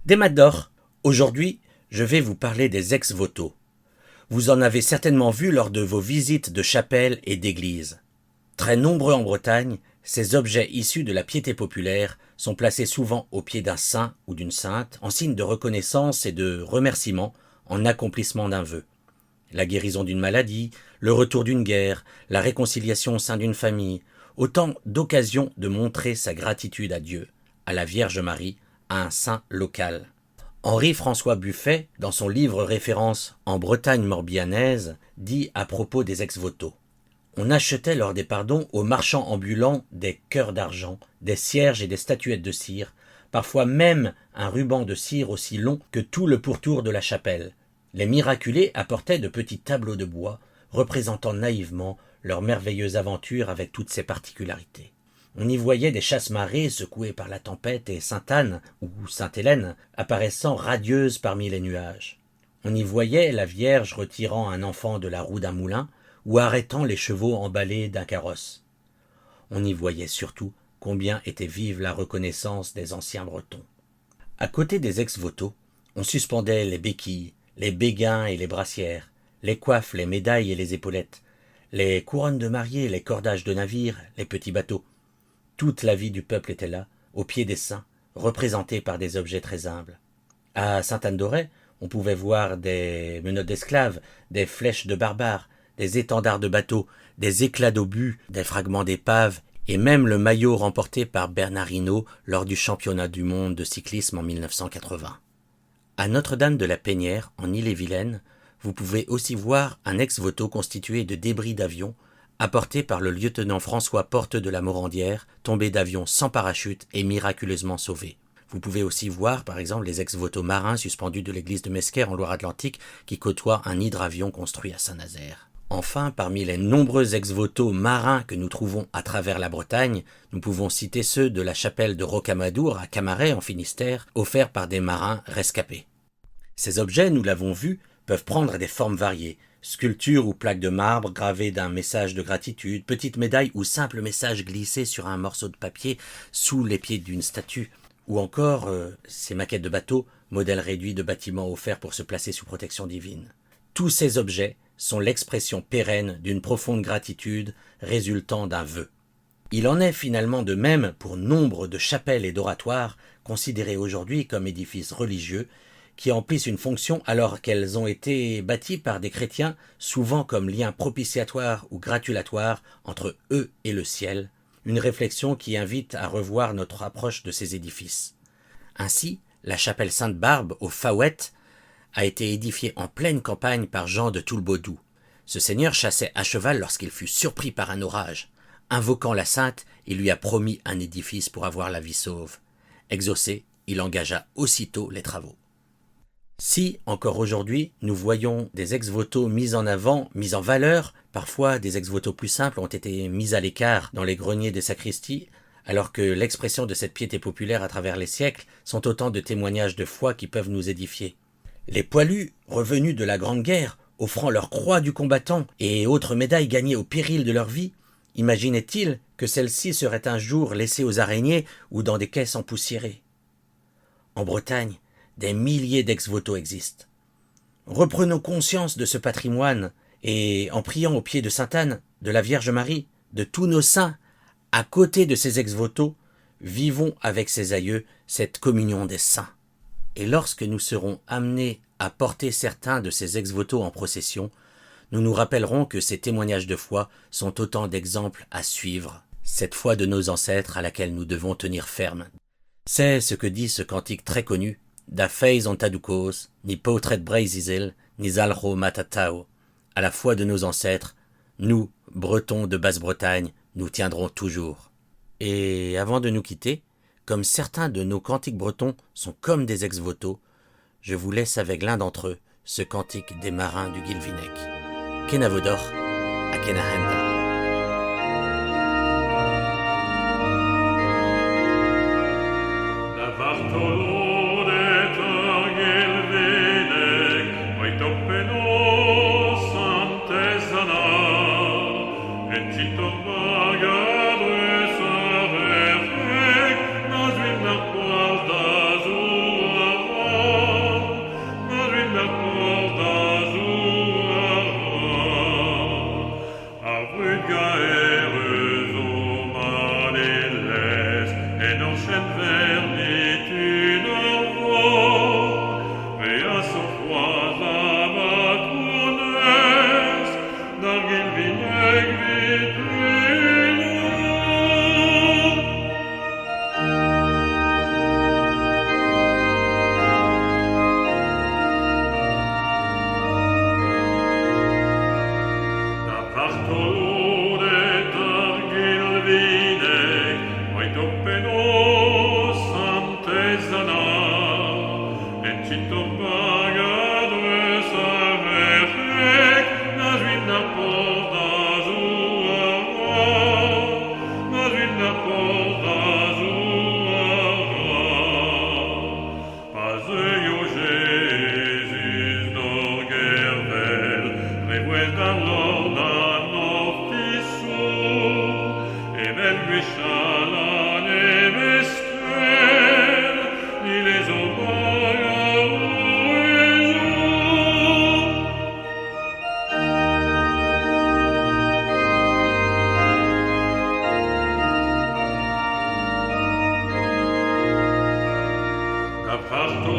Des Mador. Aujourd'hui, je vais vous parler des ex-voto. Vous en avez certainement vu lors de vos visites de chapelles et d'églises. Très nombreux en Bretagne, ces objets issus de la piété populaire sont placés souvent au pied d'un saint ou d'une sainte en signe de reconnaissance et de remerciement en accomplissement d'un vœu. La guérison d'une maladie, le retour d'une guerre, la réconciliation au sein d'une famille, autant d'occasions de montrer sa gratitude à Dieu, à la Vierge Marie, à un saint local. Henri-François Buffet, dans son livre référence En Bretagne morbihanaise, dit à propos des ex-voto. On achetait lors des pardons aux marchands ambulants des cœurs d'argent, des cierges et des statuettes de cire, parfois même un ruban de cire aussi long que tout le pourtour de la chapelle. Les miraculés apportaient de petits tableaux de bois, représentant naïvement leur merveilleuse aventure avec toutes ses particularités. On y voyait des chasse-marées secouées par la tempête et Sainte-Anne ou Sainte-Hélène apparaissant radieuse parmi les nuages. On y voyait la Vierge retirant un enfant de la roue d'un moulin ou arrêtant les chevaux emballés d'un carrosse. On y voyait surtout combien était vive la reconnaissance des anciens Bretons. À côté des ex-voto, on suspendait les béquilles, les béguins et les brassières, les coiffes, les médailles et les épaulettes, les couronnes de mariée, les cordages de navires, les petits bateaux. Toute la vie du peuple était là, au pied des saints, représentée par des objets très humbles. À Sainte-Anne-d'Auray, on pouvait voir des menottes d'esclaves, des flèches de barbares, des étendards de bateaux, des éclats d'obus, des fragments d'épaves, et même le maillot remporté par Bernard Hinault lors du championnat du monde de cyclisme en 1980. À Notre-Dame de la Peynière, en Ille-et-Vilaine, vous pouvez aussi voir un ex-voto constitué de débris d'avions apporté par le lieutenant François Porte de la Morandière, tombé d'avion sans parachute et miraculeusement sauvé. Vous pouvez aussi voir, par exemple, les ex-voto marins suspendus de l'église de Mesquer en Loire-Atlantique qui côtoient un hydravion construit à Saint-Nazaire. Enfin, parmi les nombreux ex-voto marins que nous trouvons à travers la Bretagne, nous pouvons citer ceux de la chapelle de Rocamadour à Camaret en Finistère, offerts par des marins rescapés. Ces objets, nous l'avons vu, peuvent prendre des formes variées. Sculptures ou plaques de marbre gravées d'un message de gratitude, petites médailles ou simples messages glissés sur un morceau de papier sous les pieds d'une statue, ou encore ces maquettes de bateaux, modèles réduits de bâtiments offerts pour se placer sous protection divine. Tous ces objets sont l'expression pérenne d'une profonde gratitude résultant d'un vœu. Il en est finalement de même pour nombre de chapelles et d'oratoires considérés aujourd'hui comme édifices religieux qui emplissent une fonction alors qu'elles ont été bâties par des chrétiens, souvent comme lien propitiatoire ou gratulatoire entre eux et le ciel, une réflexion qui invite à revoir notre approche de ces édifices. Ainsi, la chapelle Sainte-Barbe au Faouët a été édifiée en pleine campagne par Jean de Toulbaudou. Ce seigneur chassait à cheval lorsqu'il fut surpris par un orage. Invoquant la sainte, il lui a promis un édifice pour avoir la vie sauve. Exaucé, il engagea aussitôt les travaux. Si, encore aujourd'hui, nous voyons des ex-voto mis en avant, mis en valeur, parfois des ex-voto plus simples ont été mis à l'écart dans les greniers des sacristies, alors que l'expression de cette piété populaire à travers les siècles sont autant de témoignages de foi qui peuvent nous édifier. Les poilus, revenus de la Grande Guerre, offrant leur croix du combattant et autres médailles gagnées au péril de leur vie, imaginaient-ils que celles-ci seraient un jour laissées aux araignées ou dans des caisses empoussiérées? En Bretagne, des milliers d'ex-voto existent. Reprenons conscience de ce patrimoine et, en priant au pied de Sainte-Anne, de la Vierge Marie, de tous nos saints, à côté de ces ex-voto, vivons avec ces aïeux cette communion des saints. Et lorsque nous serons amenés à porter certains de ces ex-voto en procession, nous nous rappellerons que ces témoignages de foi sont autant d'exemples à suivre, cette foi de nos ancêtres à laquelle nous devons tenir ferme. C'est ce que dit ce cantique très connu, Da feis on tadoukos, ni potret breizizil, ni zalro matatao. À la foi de nos ancêtres, nous, Bretons de Basse-Bretagne, nous tiendrons toujours. Et avant de nous quitter, comme certains de nos cantiques bretons sont comme des ex-voto, je vous laisse avec l'un d'entre eux, ce cantique des marins du Guilvinec. Kenavodor, à Kenahenda. Cito pagadre saverec, mas vinna porta sua, mas vinna porta sua. Pas io Jesus d'orgervel, revuelta l'orda noctisu, e vel guisciala ne vestel, ni les obaga uesu. Da parto